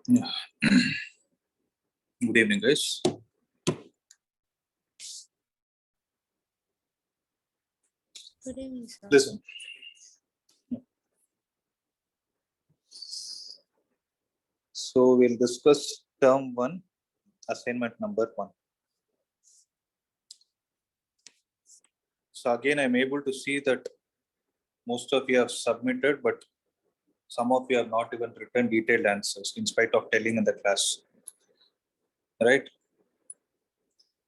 Yeah. Good evening, guys. Good evening, sir. Listen. So we'll discuss term 1, assignment number 1. So again, I'm able to see that most of you have submitted, but some of you have not even written detailed answers in spite of telling in the class. Right?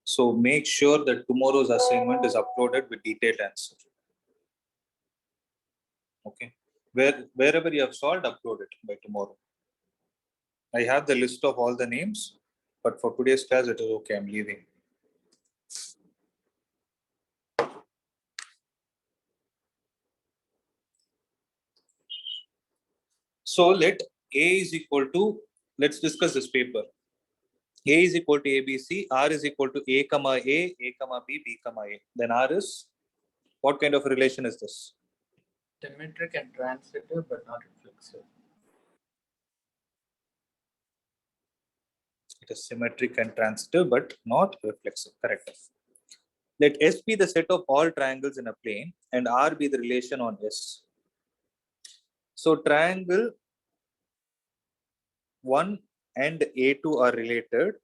So make sure that tomorrow's assignment is uploaded with detailed answer. Okay. Wherever you have solved, upload it by tomorrow. I have the list of all the names, but for today's class, it is okay. I'm leaving. So let A is equal to, let's discuss this paper. A is equal to ABC, R is equal to A comma A comma B comma A. Then R is, what kind of relation is this? Symmetric and transitive, but not reflexive. It is symmetric and transitive, but not reflexive. Correct. Let S be the set of all triangles in a plane and R be the relation on S. So triangle 1 and A2 are related.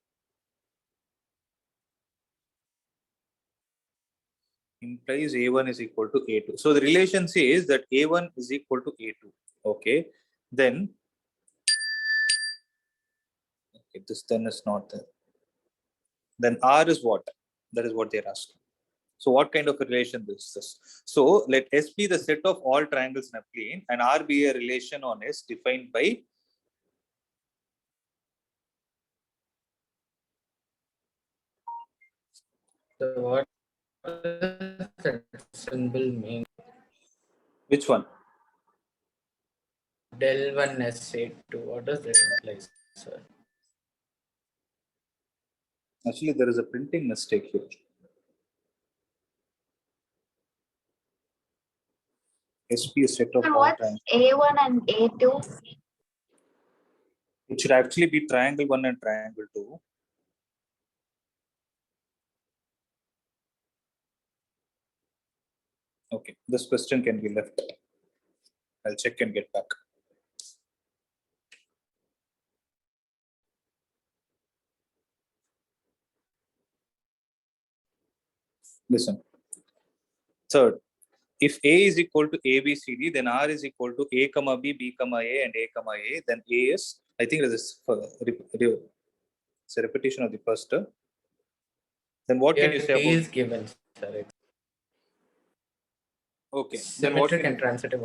Implies A1 is equal to A2. So the relation says that A1 is equal to A2. Okay. Then, okay, this then is not there. Then R is what? That is what they're asking. So what kind of a relation is this? So let S be the set of all triangles in a plane and R be a relation on S defined by So what does that symbol mean? which one? Del 1 SA2. What does that imply, sir? Actually, there is a printing mistake here. SP is set of And all what's triangles. A1 and A2? It should actually be triangle 1 and triangle 2. Okay, this question can be left. I'll check and get back. Listen. Third, if A is equal to ABCD, then R is equal to A comma B comma A and A comma A. Then A is, I think it is it's a repetition of the first term. Then what can you say T about? is given, sir. Okay. Then what Symmetric can and transitive.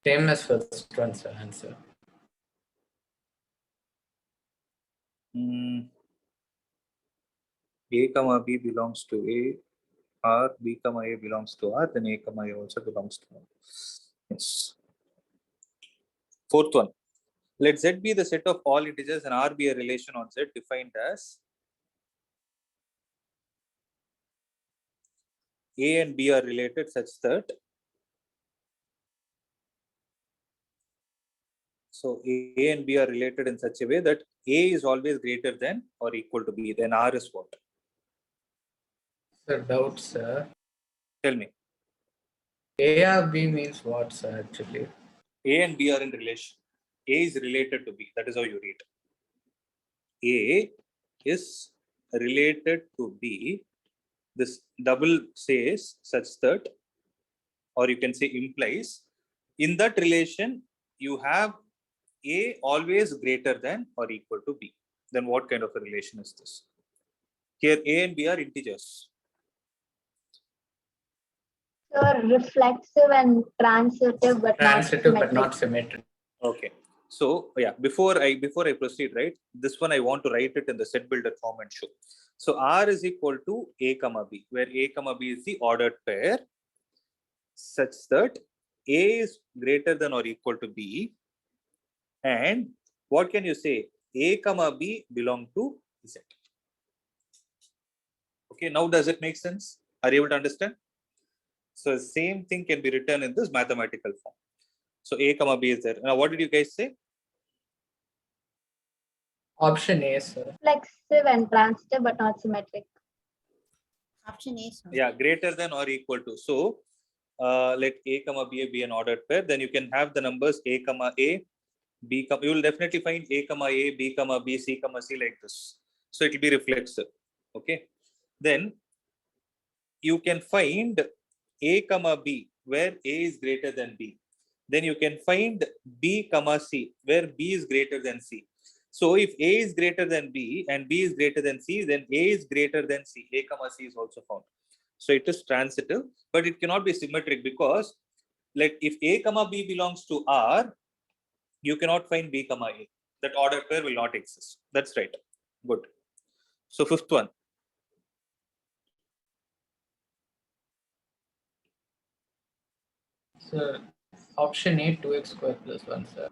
Same as first one, sir. Answer. A comma B belongs to A, R, B comma A belongs to R, then A comma A also belongs to R. Yes. Fourth one. Let Z be the set of all integers and R be a relation on Z defined as A and B are related such that A and B are related in such a way that A is always greater than or equal to B. Then R is what? Sir, doubt, sir. Tell me. A or B means what, sir, actually? A and B are in relation. A is related to B. That is how you read. A is related to B. This double says such that, or you can say implies, in that relation, you have A always greater than or equal to B. Then what kind of a relation is this? Here A and B are integers. So reflexive and transitive, but Transitive, not but not symmetric. symmetric. Okay. So yeah, before I proceed, right? This one I want to write it in the set builder form and show. So R is equal to A comma B, where A comma B is the ordered pair, such that A is greater than or equal to B. And what can you say? A comma B belong to Z. Okay, now does it make sense? Are you able to understand? So the same thing can be written in this mathematical form. So A comma B is there. Now, what did you guys say? Option A, sir. Reflexive and transitive but not symmetric. Option A, sir. Yeah, greater than or equal to. So let A comma B be an ordered pair. Then you can have the numbers A comma A, B comma. You will definitely find A comma A, B comma B, C comma C like this. So it will be reflexive. Okay. Then you can find A comma B where A is greater than B. Then you can find B comma C where B is greater than C. So if A is greater than B and B is greater than C, then A is greater than C. A comma C is also found. So it is transitive, but it cannot be symmetric because like if A comma B belongs to R, you cannot find B comma A. That order pair will not exist. That's right. Good. So fifth one. Sir, option A, 2x square plus 1, sir.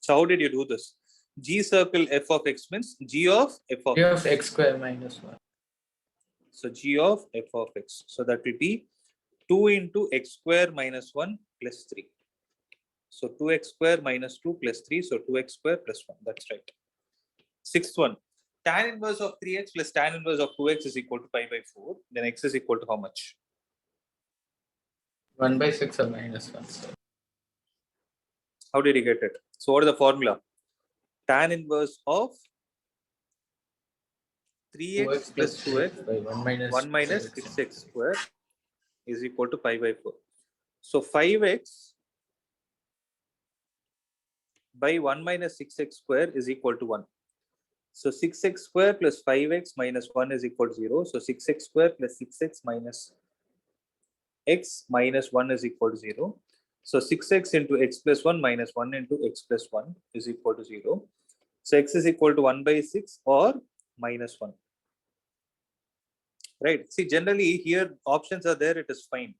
So how did you do this? G circle f of x means G of f of G of x square minus 1. So G of f of x. So that will be 2 into x square minus 1 plus 3. So 2x square minus 2 plus 3. So 2x square plus 1. That's right. Sixth one. Tan inverse of 3x plus tan inverse of 2x is equal to pi by 4. Then x is equal to how much? 1 by 6 or minus 1, sir. How did you get it? So what is the formula? Tan inverse of 3x plus 2x by 1 minus 6x square is equal to pi by 4. So 5x by 1 minus 6x square is equal to 1. So 6x square plus 5x minus 1 is equal to 0. So 6x square plus 6x minus x minus 1 is equal to 0. So 6x into x plus 1 minus 1 into x plus 1 is equal to 0. So x is equal to 1 by 6 or minus 1. Right. See, generally here options are there, it is fine.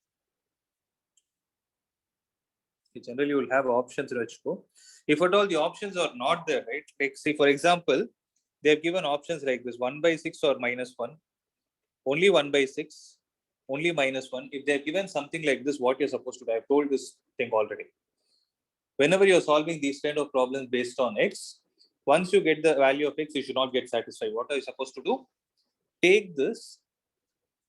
Generally, you will have options, Rajko. If at all the options are not there, right? Like, say, for example, they have given options like this 1 by 6 or minus 1, only 1 by 6, only minus 1. If they have given something like this, what you're supposed to do? I've told this thing already. Whenever you're solving these kind of problems based on x, once you get the value of x, you should not get satisfied. What are you supposed to do? Take this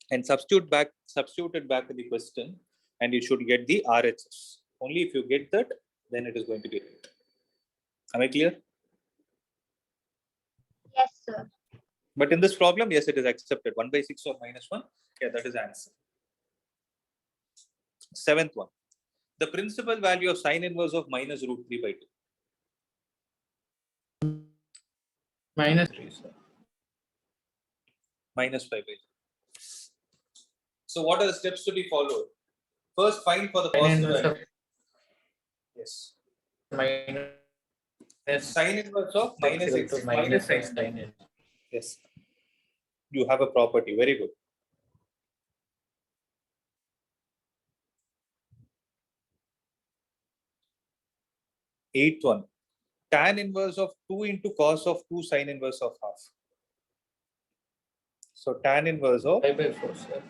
and substitute it back in the question, and you should get the RHS. Only if you get that, then it is going to be right. Am I clear? Yes, sir. But in this problem, yes, it is accepted. 1 by 6 or minus 1. Yeah, that is the answer. Seventh one. The principal value of sine inverse of minus root 3 by 2. Minus 3, sir. Minus 5 by 2. So what are the steps to be followed? First, find for the Sine positive inverse value. of Yes. minus Sine inverse of minus equal x. to minus x sine it. Yes. You have a property. Very good. Eighth one. Tan inverse of 2 into cos of 2 sine inverse of half. So tan inverse of 5 by 4, sir.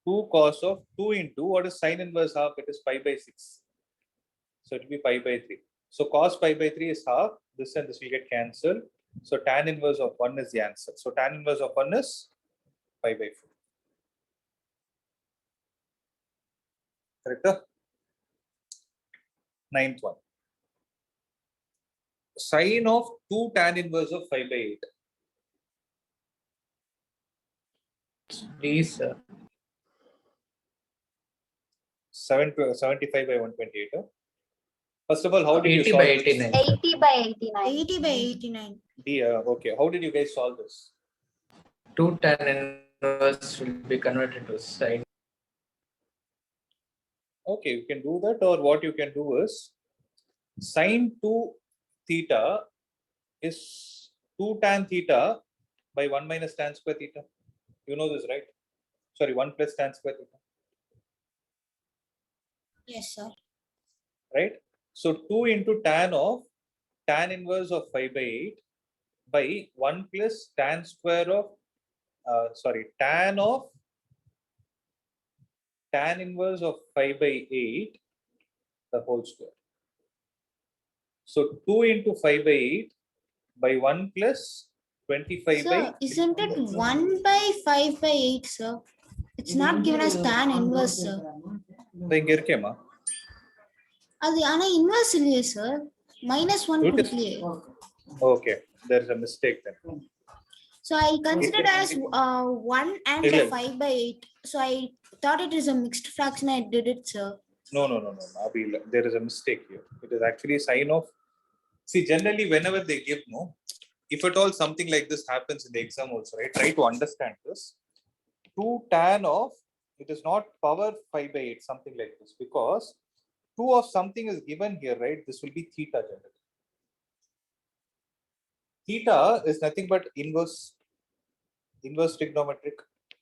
2 cos of 2 into what is sine inverse half? It is pi by 6. So it will be pi by 3. So cos pi by 3 is half. This and this will get cancelled. So tan inverse of 1 is the answer. So tan inverse of 1 is pi by 4. Correct? Ninth one. Sine of 2 tan inverse of 5 by 8. D, sir. 75 by 128. First of all, how did you 80 solve by this? 89. 80 by 89. 80 by 89. Okay, how did you guys solve this? 2 tan inverse will be converted to sine. Okay, you can do that, or what you can do is sine 2 theta is 2 tan theta by 1 minus tan square theta. You know this, right? Sorry, 1 plus tan square theta. Yes, sir. Right? So 2 into tan of tan inverse of 5 by 8 by 1 plus tan square of tan of tan inverse of 5 by 8 the whole square. So 2 into 5 by 8 by 1 plus 25 by Sir, isn't it 1 by 5 by 8, sir? It's not given as tan inverse, sir. இங்க இருக்கேமா அது ஆனா inverse இல்லையே, sir. -1 It is- கொடுக்கலையே. okay, there's a mistake then. So I considered as 1 and the 5 by 8. So I thought it is a mixed fraction. I did it, sir. No, Abil, there is a mistake here. It is actually sign of. See, generally, whenever they give no, if at all something like this happens in the exam also, right? Try to understand this. 2 tan of, it is not power 5 by 8, something like this, because 2 of something is given here, right? This will be theta generally. Theta is nothing but inverse trigonometric,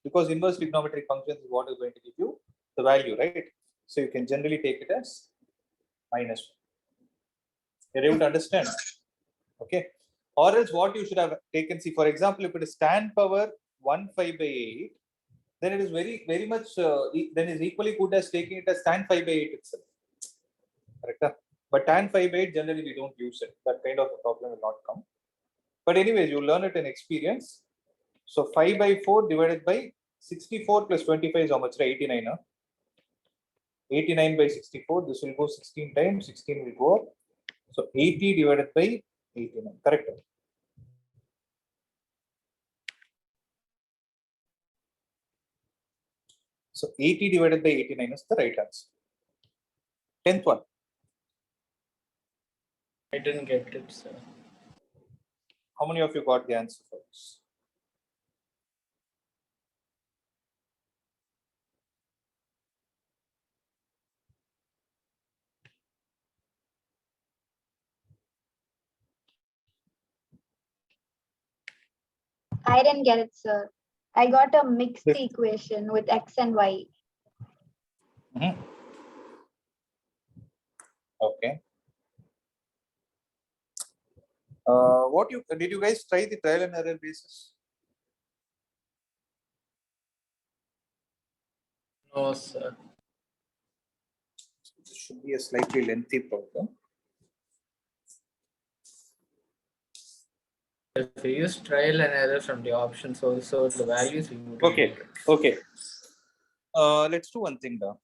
because inverse trigonometric function is what is going to give you the value, right? So you can generally take it as -1. You're able to understand? Okay. Or else what you should have taken, see, for example, if it is tan power 1 5 by 8, then it is very much, then is equally good as taking it as tan 5 by 8 itself. Correct? But tan 5 by 8, generally we don't use it. That kind of a problem will not come. But anyways, you learn it in experience. So 5 by 4 divided by 64 plus 25 is how much? 89. Huh? 89 by 64. This will go 16 times. 16 will go up. So 80 divided by 89. Correct. So 80 divided by 89 is the right answer. 10th one. I didn't get it, sir. How many of you got the answer for this? I didn't get it, sir. I got a mixed equation with x and y. Okay. What you did you guys try the trial and error basis? No, sir. This should be a slightly lengthy problem. If we use trial and error from the options also, the values we would Okay. Okay. Let's do one thing now.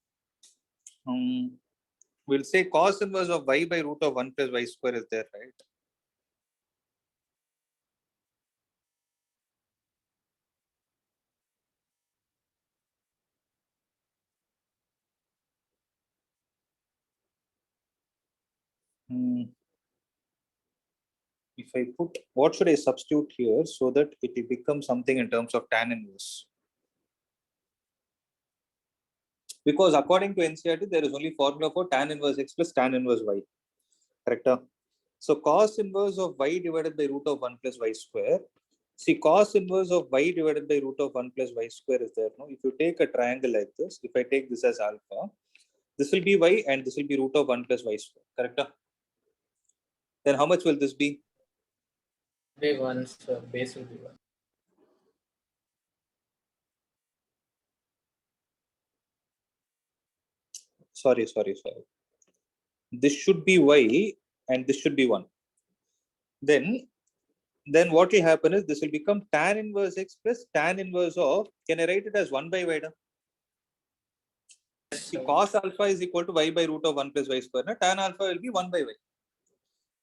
We'll say cos inverse of y by root of 1 plus y square is there, right? If I put, what should I substitute here so that it becomes something in terms of tan inverse? Because according to NCERT, there is only formula for tan inverse x plus tan inverse y. Correct? So cos inverse of y divided by root of 1 plus y square. See, cos inverse of y divided by root of 1 plus y square is there. No? If you take a triangle like this, if I take this as alpha, this will be y and this will be root of 1 plus y square. Correct? Then how much will this be? be 1, sir. Base will be 1. Sorry. This should be y and this should be 1. Then what will happen is this will become tan inverse x plus tan inverse of, can I write it as 1 by y? See, cos alpha is equal to y by root of 1 plus y square. Na? Tan alpha will be 1 by y.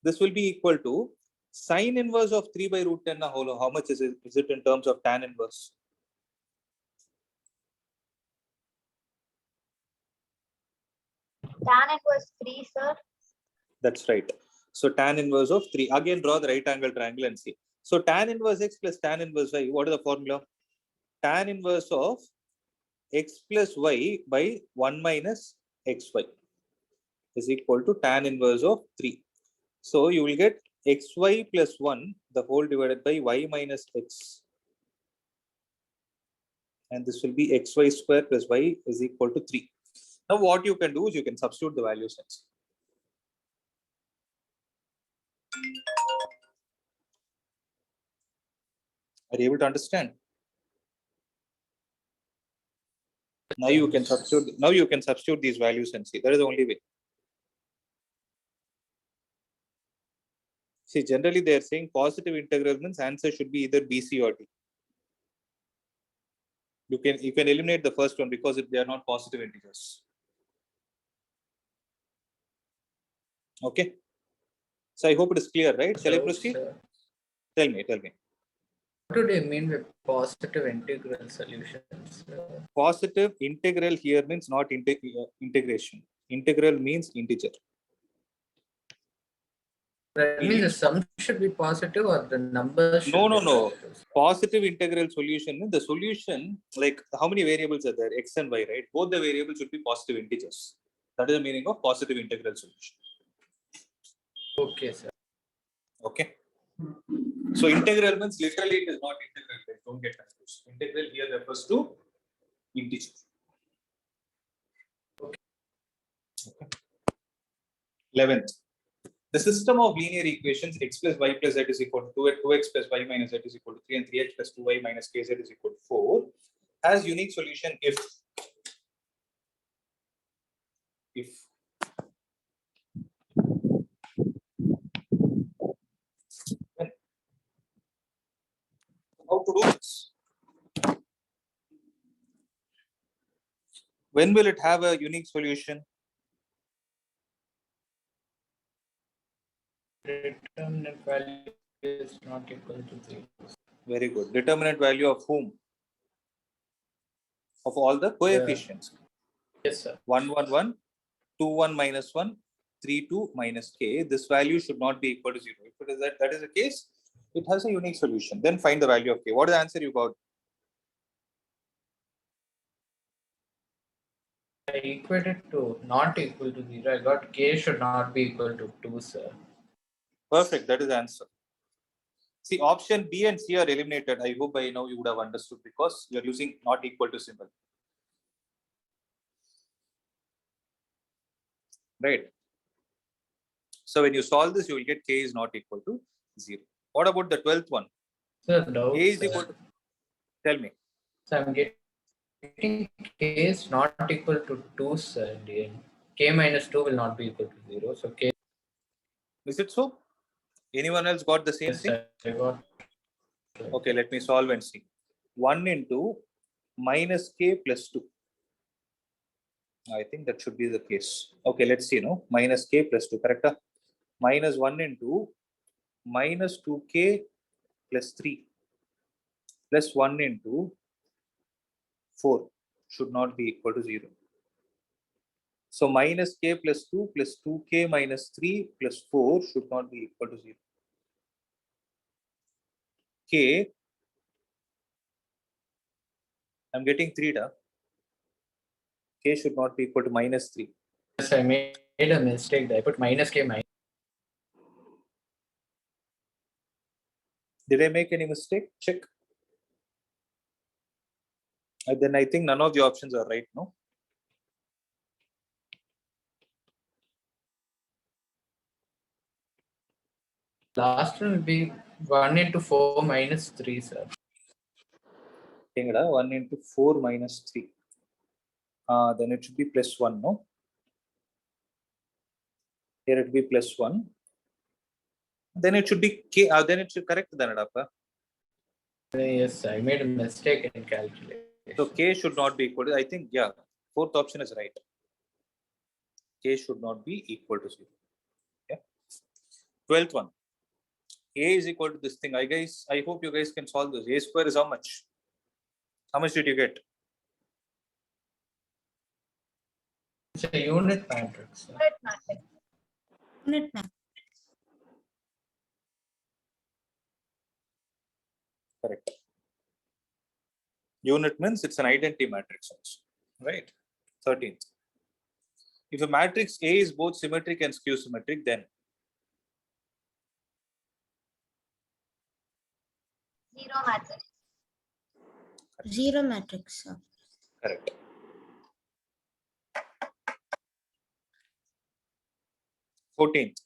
This will be equal to sine inverse of 3 by root 10 whole. How much is it? Is it in terms of tan inverse? Tan inverse 3, sir. That's right. So tan inverse of 3. Again, draw the right angle triangle and see. So tan inverse x plus tan inverse y. What is the formula? Tan inverse of x plus y by 1 minus xy is equal to tan inverse of 3. So you will get xy plus 1 the whole divided by y minus x. And this will be xy square plus y is equal to 3. Now what you can do is you can substitute the values. Are you able to understand? Now you can substitute. Now you can substitute these values and see. That is the only way. See, generally they are saying positive integral means answer should be either B, C, or D. You can eliminate the first one because if they are not positive integers. Okay. So I hope it is clear, right? Shall I proceed? Tell me. What do they mean with positive integral solutions? Positive integral here means not integration. Integral means integer. That means the sum should be positive or the numbers should No. be positive? Positive integral solution means the solution, like how many variables are there? X and Y, right? Both the variables should be positive integers. That is the meaning of positive integral solution. Okay, sir. Okay. So integral means literally it is not integral. Right? Don't get confused. Integral here refers to integer. Okay. 11th. The system of linear equations x plus y plus z is equal to 2x plus y minus z is equal to 3 and 3x plus 2y minus kz is equal to 4 has unique solution if how to do this? When will it have a unique solution? Determinant value is not equal to 0. Very good. Determinant value of whom? Of all the coefficients. Yes, sir. 1, 1, 1, 2, 1 minus 1, 3, 2 minus k. This value should not be equal to 0. If it is that is the case, it has a unique solution. Then find the value of k. What is the answer you got? I equated to not equal to 0. I got k should not be equal to 2, sir. Perfect. That is the answer. See, option B and C are eliminated. I hope by now you would have understood because you are using not equal to symbol. Right. So when you solve this, you will get k is not equal to 0. What about the 12th one? Sir, doubt, A is sir. equal to, tell me. So I'm getting k is not equal to 2, sir. In the end. K minus 2 will not be equal to 0. So k. Is it so? Anyone else got the same Yes, thing? sir. I got. Okay, let me solve and see. 1 into minus k plus 2. I think that should be the case. Okay, let's see. No, minus k plus 2, correct? Minus 1 into minus 2k plus 3 plus 1 into 4 should not be equal to 0. So minus k plus 2 plus 2k minus 3 plus 4 should not be equal to 0. K, I'm getting 3 da. K should not be equal to minus 3. Yes, I made a mistake there. I put minus k minus. Did I make any mistake? Check. Then I think none of the options are right, no? Last one will be 1 into 4 minus 3, sir. 1 into 4 minus 3. Then it should be plus 1, no? Here it will be plus 1. Then it should be k. Then it should correct the. Yes, I made a mistake in calculation. So k should not be equal to, I think, yeah, fourth option is right. K should not be equal to 0. Yeah. 12th one. A is equal to this thing. I hope you guys can solve this. A square is how much? How much did you get? It's a unit matrix. Sir. Unit matrix. Unit matrix. Correct. Unit means it's an identity matrix also, right? 13th. If a matrix A is both symmetric and skew symmetric, then Zero matrix. Zero matrix, sir. correct. 14th.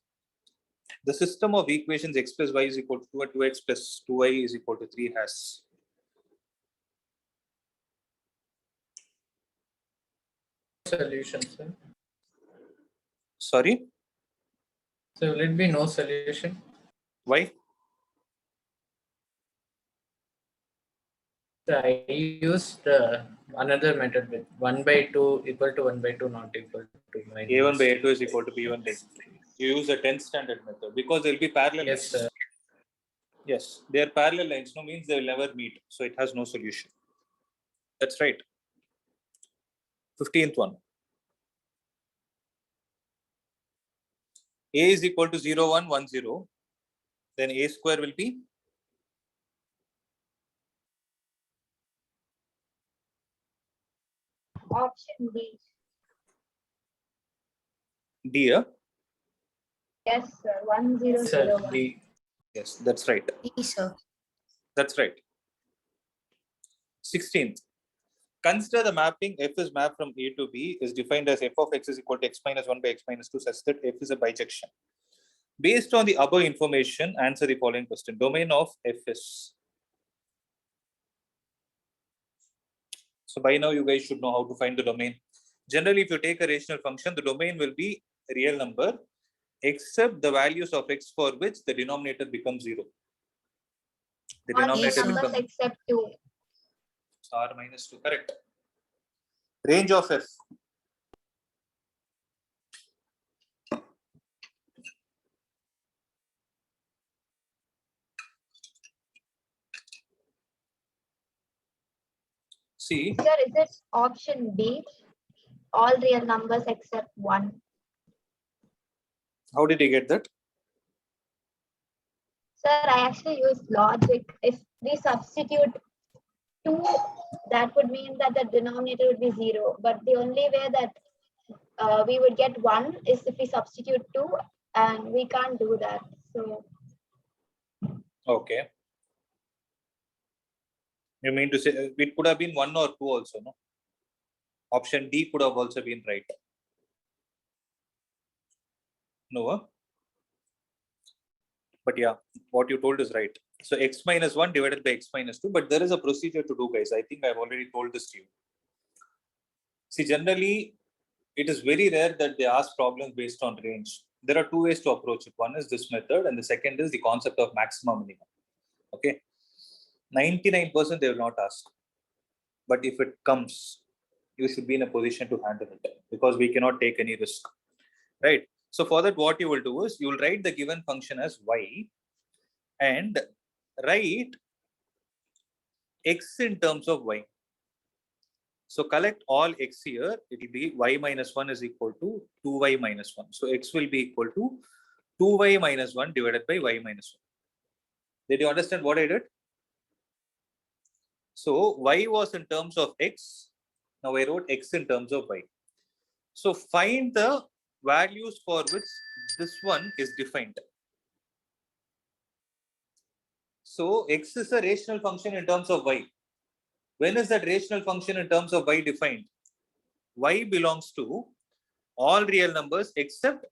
The system of equations x plus y is equal to 2 and 2x plus 2y is equal to 3 has solution, sir. Sorry, So will it be no solution? why? So I used another method with 1 by 2 equal to 1 by 2 not equal to A1 by minus. A2 is equal to B1 by B2. You use the 10th standard method because they'll be parallel Yes, lines. sir. Yes, they are parallel lines. No means they will never meet. So it has no solution. That's right. 15th one. A is equal to 0, 1, 1, 0. Then A square will be Option B. D. Yes, sir. 1001. Sir, D. Yes, that's right. D, sir. That's right. 16th. Consider the mapping f is mapped from A to B is defined as f of x is equal to x minus 1 by x minus 2 such that f is a bijection. Based on the above information, answer the following question. Domain of f is. So by now you guys should know how to find the domain. Generally, if you take a rational function, the domain will be a real number except the values of x for which the denominator becomes 0. The All real denominator numbers becomes except 2. r minus 2. Correct. Range of f. See, Sir, is it option B? All real numbers except 1. how did you get that? Sir, I actually used logic. If we substitute 2, that would mean that the denominator would be 0. But the only way that we would get 1 is if we substitute 2, and we can't do that. So, Okay. You mean to say it could have been 1 or 2 also, no? Option D could have also been right. No? But yeah, what you told is right. So x minus 1 divided by x minus 2. But there is a procedure to do, guys. I think I've already told this to you. See, generally, it is very rare that they ask problems based on range. There are 2 ways to approach it. One is this method, and the second is the concept of maximum minimum. Okay. 99% they will not ask. But if it comes, you should be in a position to handle it because we cannot take any risk. Right. So for that, what you will do is you will write the given function as y and write x in terms of y. So collect all x here. It will be y minus 1 is equal to 2y minus 1. So x will be equal to 2y minus 1 divided by y minus 1. Did you understand what I did? So y was in terms of x. Now I wrote x in terms of y. So find the values for which this one is defined. So x is a rational function in terms of y. When is that rational function in terms of y defined? Y belongs to all real numbers except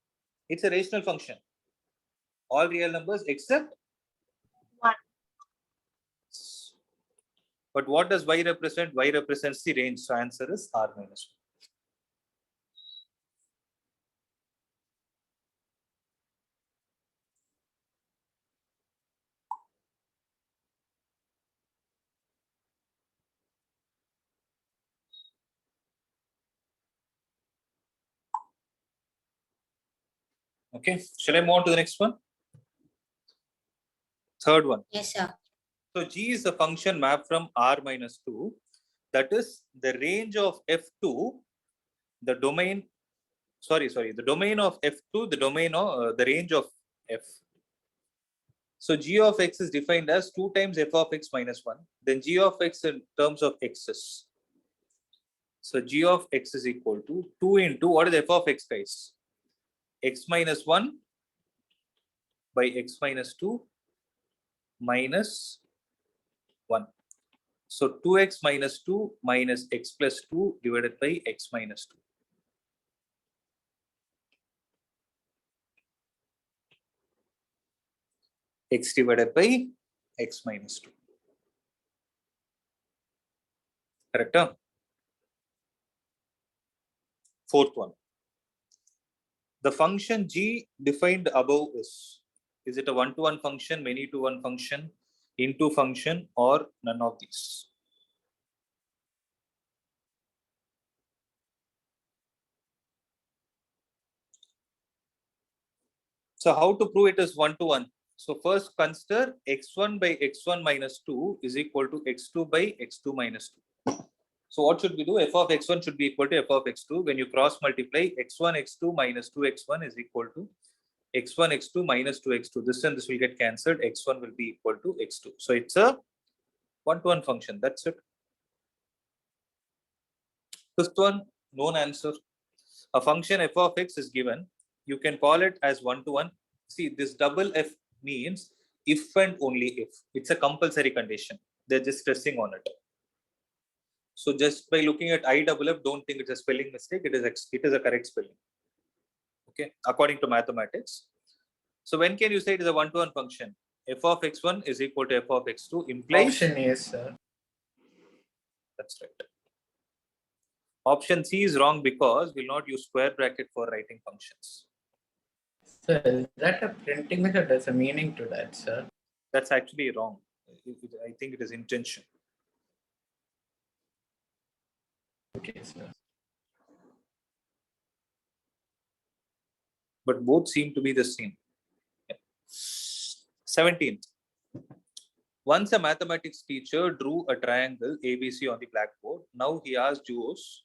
it's a rational function. All real numbers except 1. But what does y represent? Y represents the range. So answer is r minus 1. Okay, shall I move on to the next one? Third one. Yes, sir. So G is a function mapped from R minus 2. That is the range of F2, the domain, the domain of F2, the domain of the range of F. So G of X is defined as 2 times F of X minus 1. Then G of X in terms of X's. So G of X is equal to 2 into, what is F of X, guys? X minus 1 by X minus 2 minus 1. So 2x minus 2 minus x plus 2 divided by x minus 2. X divided by x minus 2. Correct? Fourth one. The function g defined above is it a one-to-one function, many-to-one function, into function, or none of these? So how to prove it is one-to-one? So first consider x1 by x1 minus 2 is equal to x2 by x2 minus 2. So what should we do? F of x1 should be equal to f of x2. When you cross multiply, x1 x2 minus 2 x1 is equal to x1 x2 minus 2 x2. This and this will get cancelled. X1 will be equal to x2. So it's a one-to-one function. That's it. Fifth one, known answer. A function f of x is given. You can call it as one-to-one. See, this double f means if and only if. It's a compulsory condition. They're just stressing on it. So just by looking at IFF, don't think it's a spelling mistake. It is a correct spelling. Okay, according to mathematics. So when can you say it is a one-to-one function? F of x1 is equal to f of x2 implies. Option A, sir. That's right. Option C is wrong because we'll not use square bracket for writing functions. Sir, is that a printing method? There's a meaning to that, sir. That's actually wrong. I think it is intention. Okay, sir. But both seem to be the same. 17th. Once a mathematics teacher drew a triangle ABC on the blackboard. Now he asked Juos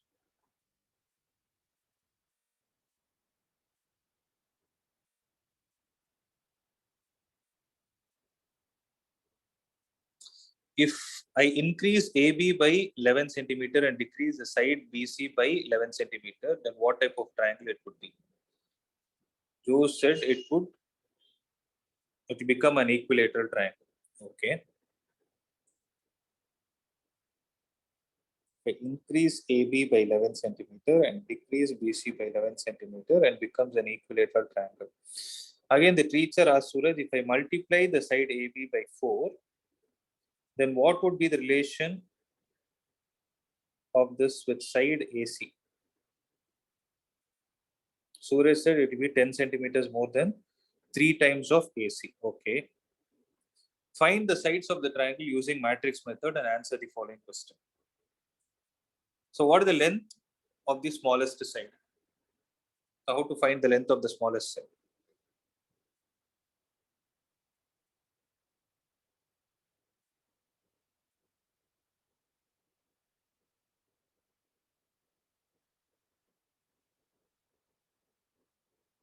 if I increase AB by 11 centimeter and decrease the side BC by 11 centimeter, then what type of triangle it would be? Joe said it would become an equilateral triangle. Okay. If I increase AB by 11 centimeter and decrease BC by 11 centimeter and becomes an equilateral triangle. Again, the teacher asked Suraj, if I multiply the side AB by 4, then what would be the relation of this with side AC? Suraj said it will be 10 centimeters more than 3 times of AC. Okay. Find the sides of the triangle using matrix method and answer the following question. So what is the length of the smallest side? So how to find the length of the smallest side?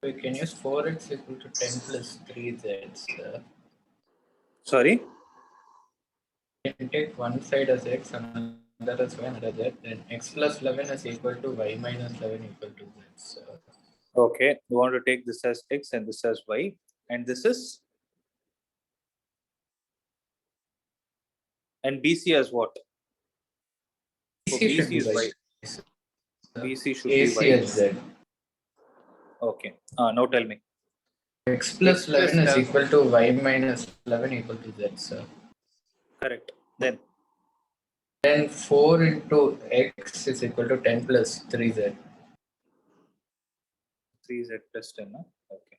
We can use 4x equal to 10 plus 3z, sir. Sorry? We can take one side as x and another as y, another z. Then x plus 11 is equal to y minus 11 equal to z, sir. Okay. You want to take this as x and this as y. And this is? And BC as what? So BC should BC be is y. y. sir. BC should AC be y. as z. Okay. Now tell me. X plus 11 is equal to y minus 11 equal to z, sir. Correct. Then 4 into x is equal to 10 plus 3z. 3z plus 10. Okay.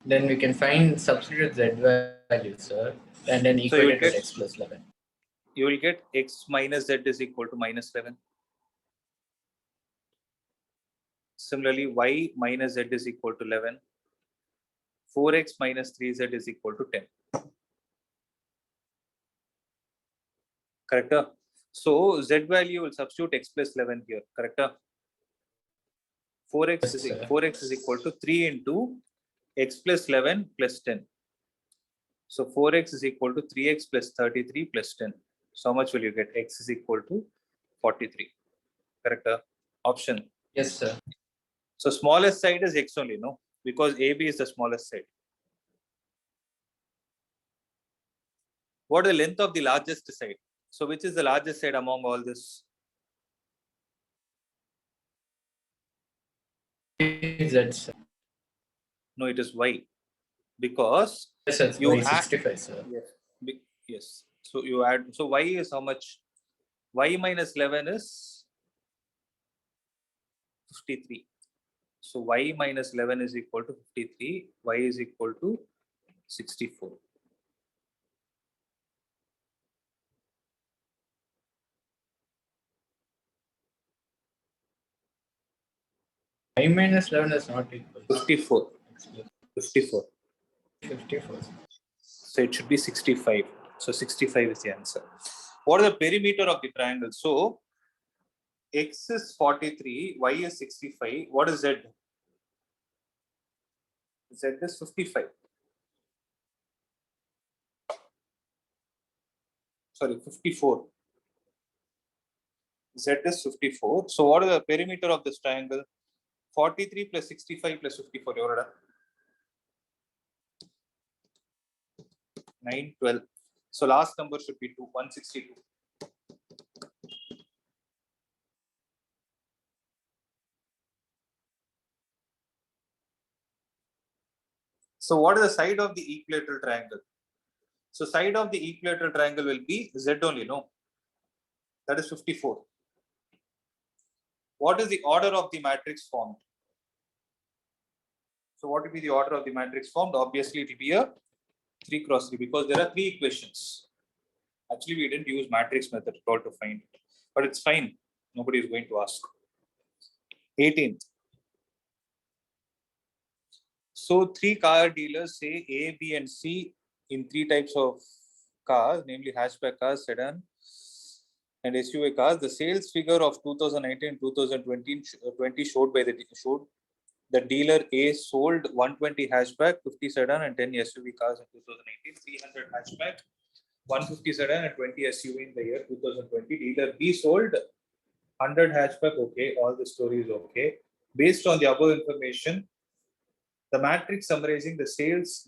Then we can find substitute z value, sir, and then So you equate it get- with x plus 11. You will get x minus z is equal to minus 11. Similarly, y minus z is equal to 11. 4x minus 3z is equal to 10. Correct? So z value will substitute x plus 11 here. Correct? 4x Yes, is sir. 4x is equal to 3 into x plus 11 plus 10. So 4x is equal to 3x plus 33 plus 10. So how much will you get? X is equal to 43. Correct? Option. Yes, sir. So smallest side is x only, no? Because AB is the smallest side. What is the length of the largest side? So which is the largest side among all this? Z, sir. No, it is y. Because Yes, sir. You Y add- 65, sir. yes. So you add, so y is how much? Y minus 11 is 53. So y minus 11 is equal to 53. Y is equal to 64. I minus 11 is not equal. 54. X plus 54. 54. So it should be 65. So 65 is the answer. What is the perimeter of the triangle? So x is 43, y is 65. What is z? Z is 55. Sorry, 54. Z is 54. So what is the perimeter of this triangle? 43 plus 65 plus 54. 9, 12. So last number should be 2, 162. So what is the side of the equilateral triangle? So side of the equilateral triangle will be Z only, no? That is 54. What is the order of the matrix formed? So what will be the order of the matrix formed? Obviously, it will be a 3 cross 3 because there are 3 equations. Actually, we didn't use matrix method at all to find it, but it's fine. Nobody is going to ask. 18th. So 3 car dealers say A, B, and C in 3 types of cars, namely hatchback cars, sedan, and SUV cars. The sales figure of 2019 2020 showed the dealer A sold 120 hatchback, 50 sedan, and 10 SUV cars in 2018, 300 hatchback, 150 sedan, and 20 SUV in the year 2020. Dealer B sold 100 hatchback. Okay, all the story is okay. Based on the above information, the matrix summarizing the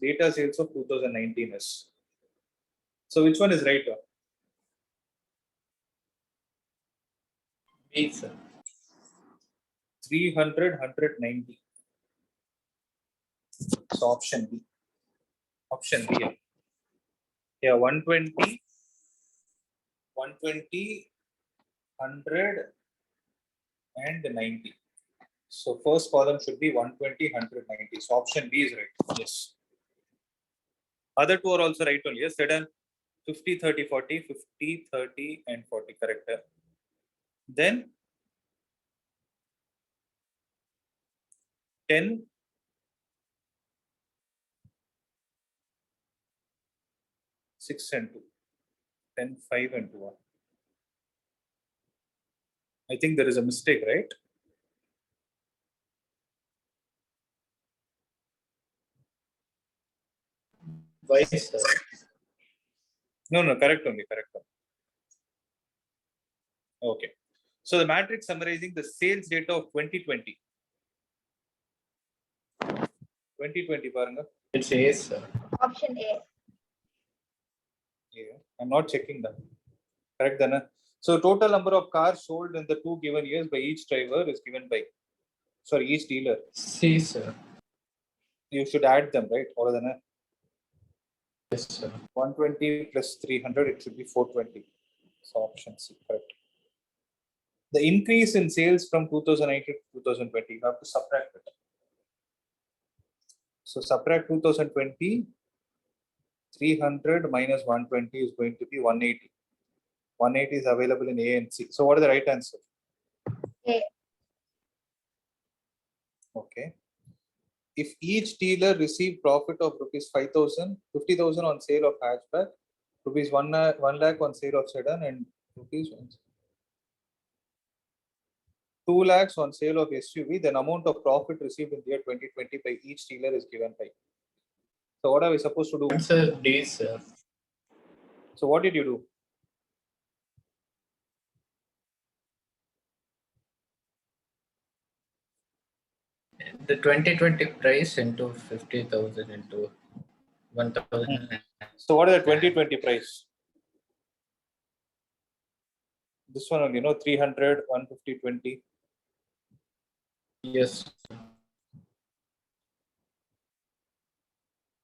data sales of 2019 is. So which one is right? B, sir. 300, 190. So option B. Option B. Yeah, 120, 100, and 90. So first column should be 120, 100, 90. So option B is right. Yes. Other two are also right only. Yes, sedan 50, 30, 40, 50, 30, and 40. Correct. Then 10, 6, and 2. 10, 5, and 2. I think there is a mistake, right? Why, sir? No, correct only, correct. Okay. So the matrix summarizing the sales data of 2020. 2020, Paranga. It's A, sir. Option A. Yeah, I'm not checking that. Correct, Dana. So total number of cars sold in the 2 given years by each driver is given by, sorry, each dealer. C, sir. You should add them, right? Or Dana. Yes, sir. 120 plus 300, it should be 420. So option C, correct. The increase in sales from 2019 to 2020, you have to subtract it. So subtract 2020, 300 minus 120 is going to be 180. 180 is available in A and C. So what is the right answer? A. Okay. If each dealer received profit of rupees 5,000, 50,000 on sale of hatchback, rupees 1 lakh on sale of sedan, and rupees 2 lakhs on sale of SUV, then amount of profit received in the year 2020 by each dealer is given by. So what are we supposed to do? Answer D, sir. So what did you do? The 2020 price into 50,000 into 1,000. So what is the 2020 price? This one only, 300, 150, 20. Yes.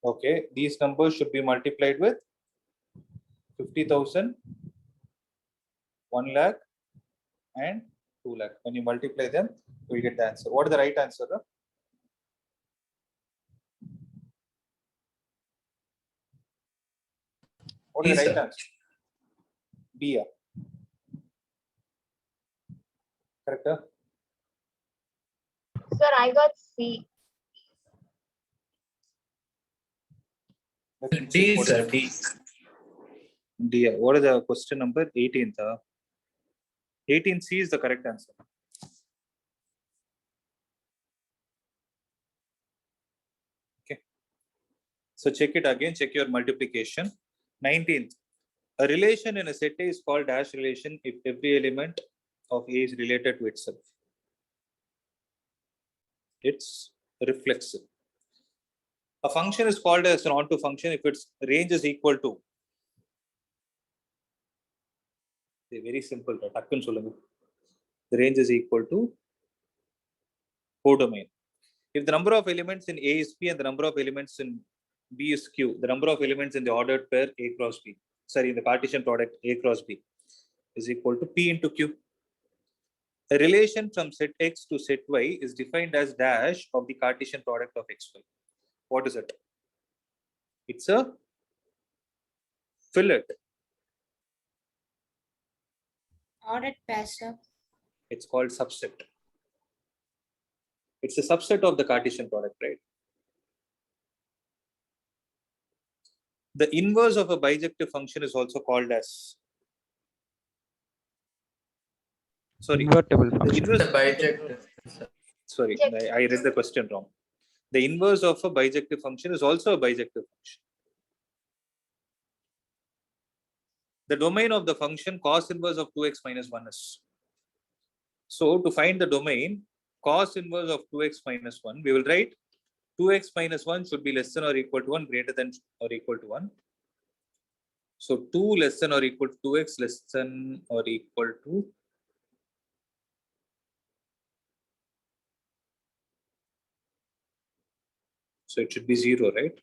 Okay, these numbers should be multiplied with 50,000, 1 lakh, and 2 lakh. When you multiply them, we'll get the answer. What is the right answer? What is B, the right sir. answer? B. Yeah. Correct? Huh? Sir, I got C. Let me check D, what sir. is D. D. Yeah. What is the question number? 18th. 18C is the correct answer. Okay. So check it again. Check your multiplication. 19th. A relation in a set A is called dash relation if every element of A is related to itself. It's reflexive. A function is called as an onto function if its range is equal to. Very simple. The range is equal to codomain. If the number of elements in A is P and the number of elements in B is Q, the number of elements in the ordered pair A cross B, sorry, in the Cartesian product A cross B is equal to P into Q. A relation from set X to set Y is defined as dash of the Cartesian product of XY. What is it? It's a fillet. Ordered pair, sir. It's called subset. It's a subset of the Cartesian product, right? The inverse of a bijective function is also called as. Sorry. Invertible The function. inverse. The bijective, sir. Sorry, I read the question wrong. The inverse of a bijective function is also a bijective function. The domain of the function cos inverse of 2x minus 1 is. So to find the domain, cos inverse of 2x minus 1, we will write 2x minus 1 should be less than or equal to 1, greater than or equal to 1. So 2 less than or equal to 2x less than or equal to. So it should be 0, right?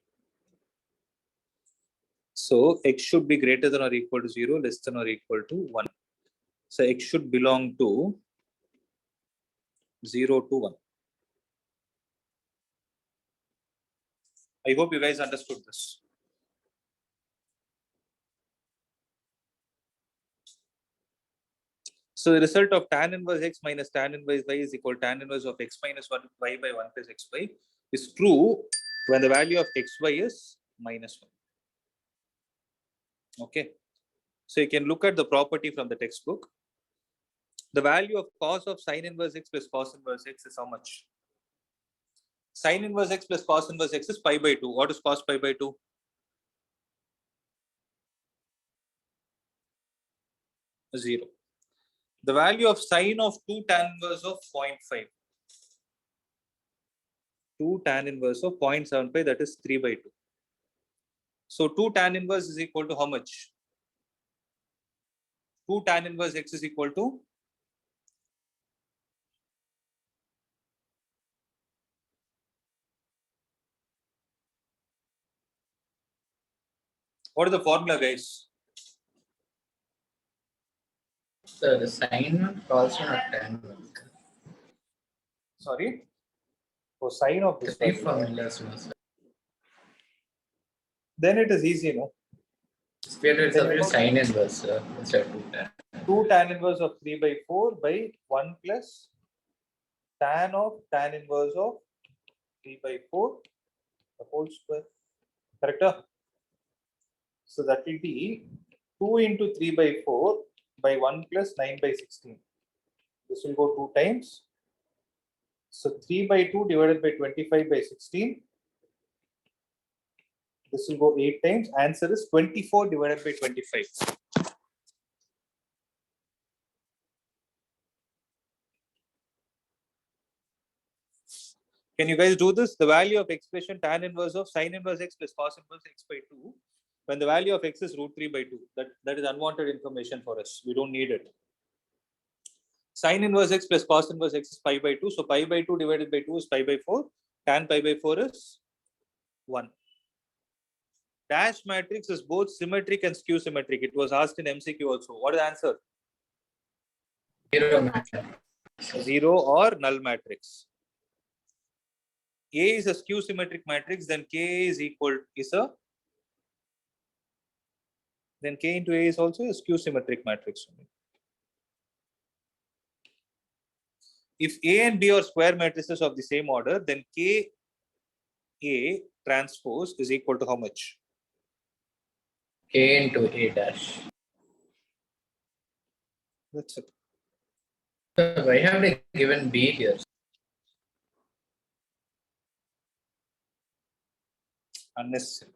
So x should be greater than or equal to 0, less than or equal to 1. So x should belong to 0 to 1. I hope you guys understood this. So the result of tan inverse x minus tan inverse y is equal to tan inverse of x minus 1 y by 1 plus xy is true when the value of xy is minus 1. Okay. So you can look at the property from the textbook. The value of cos of sin inverse x plus cos inverse x is how much? Sin inverse x plus cos inverse x is pi by 2. What is cos pi by 2? 0. The value of sine of 2 tan inverse of 0.5. 2 tan inverse of 0.75, that is 3 by 2. So 2 tan inverse is equal to how much? 2 tan inverse x is equal to what is the formula, guys? Sir, the sine one, cos one, or tan one? Sorry, for sine of this Three value. formulas, no, sir. Then it is easy, no? It's a sine inverse, sir, instead of 2 tan. 2 tan inverse of 3 by 4 by 1 plus tan of tan inverse of 3 by 4 the whole square. Correct? So that will be 2 into 3 by 4 by 1 plus 9 by 16. This will go 2 times. So 3 by 2 divided by 25 by 16. This will go 8 times. Answer is 24 divided by 25. Can you guys do this? The value of expression tan inverse of sin inverse x plus cos inverse x by 2, when the value of x is root 3 by 2. That is unwanted information for us. We don't need it. Sin inverse x plus cos inverse x is pi by 2. So pi by 2 divided by 2 is pi by 4. Tan pi by 4 is 1. Dash matrix is both symmetric and skew symmetric. It was asked in MCQ also. What is the answer? 0 matrix. 0 or null matrix. A is a skew symmetric matrix, then K is equal is a then K into A is also a skew symmetric matrix. If A and B are square matrices of the same order, then K A transpose is equal to how much? K into A dash. That's it. So why have they given B here? Unnecessary.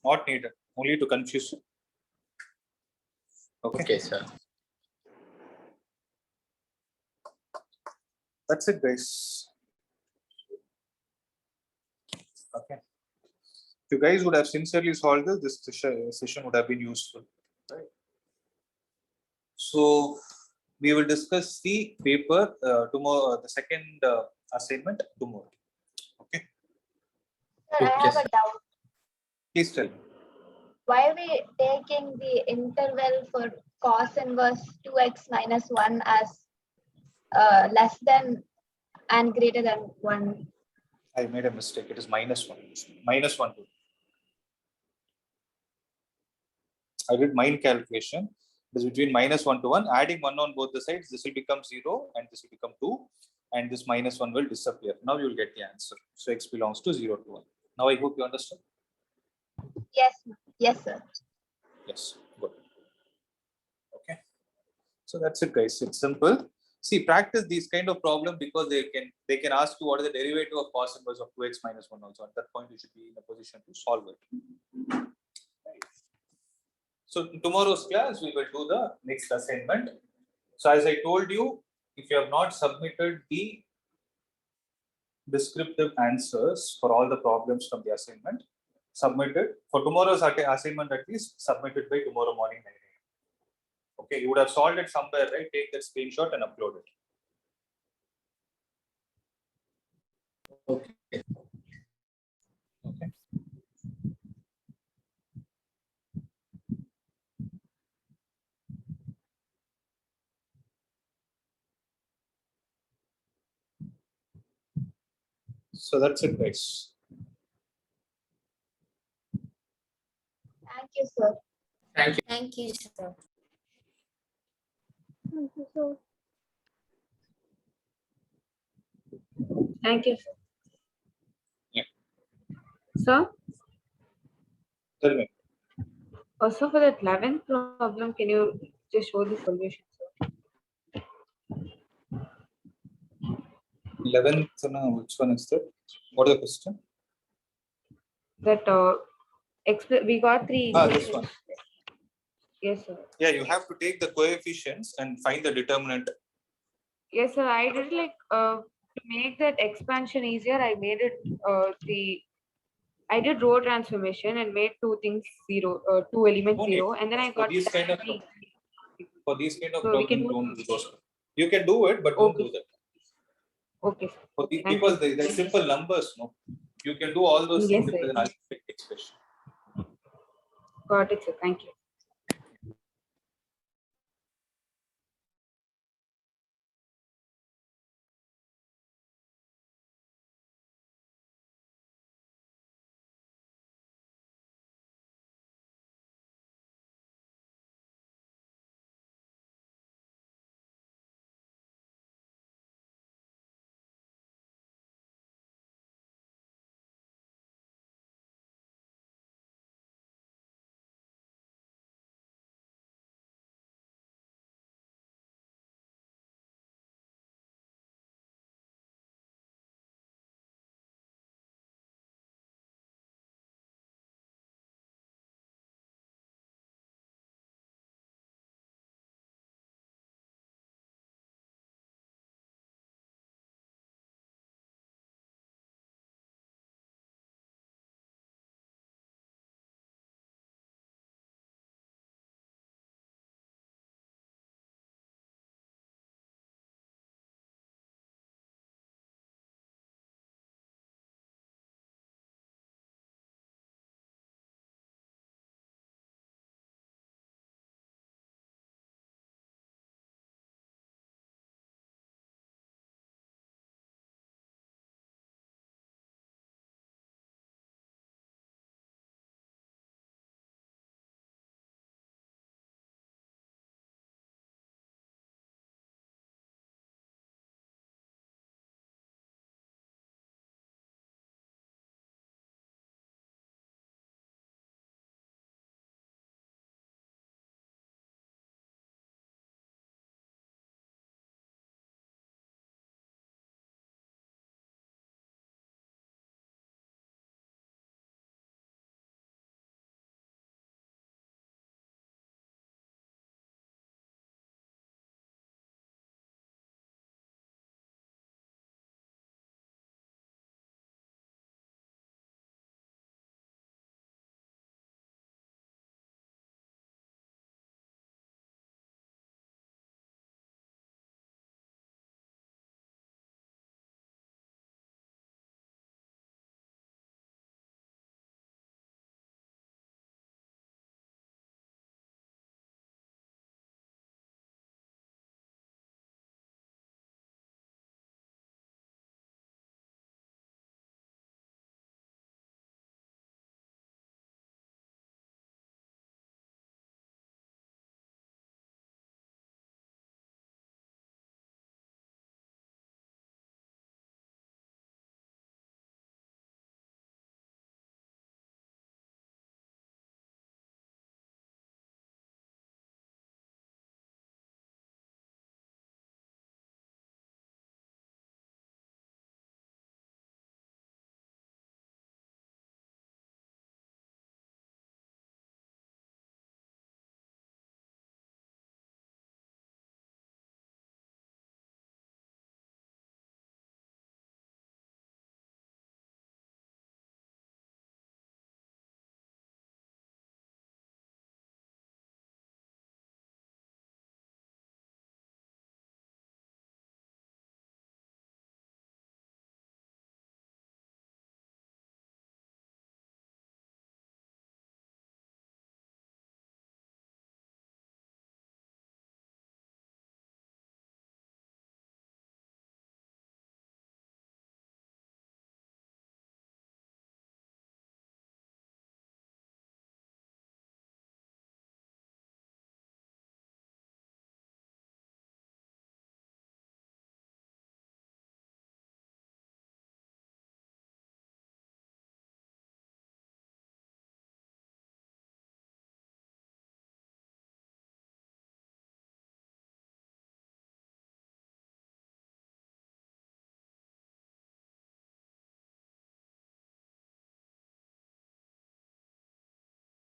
Not needed. Only to confuse you. Okay. Okay, sir. That's it, guys. Okay. If you guys would have sincerely solved this session would have been useful. Right. So we will discuss the paper tomorrow, the second assignment tomorrow. Okay. Sir, I have Okay, a doubt. Please tell me. Why are we taking the interval for cos inverse 2x minus 1 as less than and greater than 1? I made a mistake. It is minus 1. Minus 1. I did mind calculation. It is between minus 1 to 1. Adding 1 on both the sides, this will become 0 and this will become 2. And this minus 1 will disappear. Now you will get the answer. So x belongs to 0 to 1. Now I hope you understand. Yes, yes, sir. Yes, good. Okay. So that's it, guys. It's simple. See, practice these kind of problem because they can ask you what is the derivative of cos inverse of 2x minus 1 also. At that point, you should be in a position to solve it. Right. So in tomorrow's class, we will do the next assignment. So as I told you, if you have not submitted the descriptive answers for all the problems from the assignment, submit it. For tomorrow's assignment, at least submit it by tomorrow morning 9 a.m. Okay, you would have solved it somewhere, right? Take that screenshot and upload it. Okay. Okay. So that's it, guys. Thank you, sir. Thank you. Thank you, sir. Thank you, sir. Thank you. Yeah. Sir, Tell me. also for that 11th problem, can you just show the solution, sir? 11th, which one is that? What is the question? That we got 3 This equations. one. Yes, sir. Yeah, you have to take the coefficients and find the determinant. Yes, sir. I did like to make that expansion easier. I made it I did row transformation and made 2 things 0, 2 elements No need. 0, and then I For got these kind of three. problem, So we can don't do those. You can do it, but don't Okay. do that. Okay, sir. For these Thank because they're simple numbers, no. You can do all those Yes, things sir. with an algebraic expression. Got it, sir. Thank you.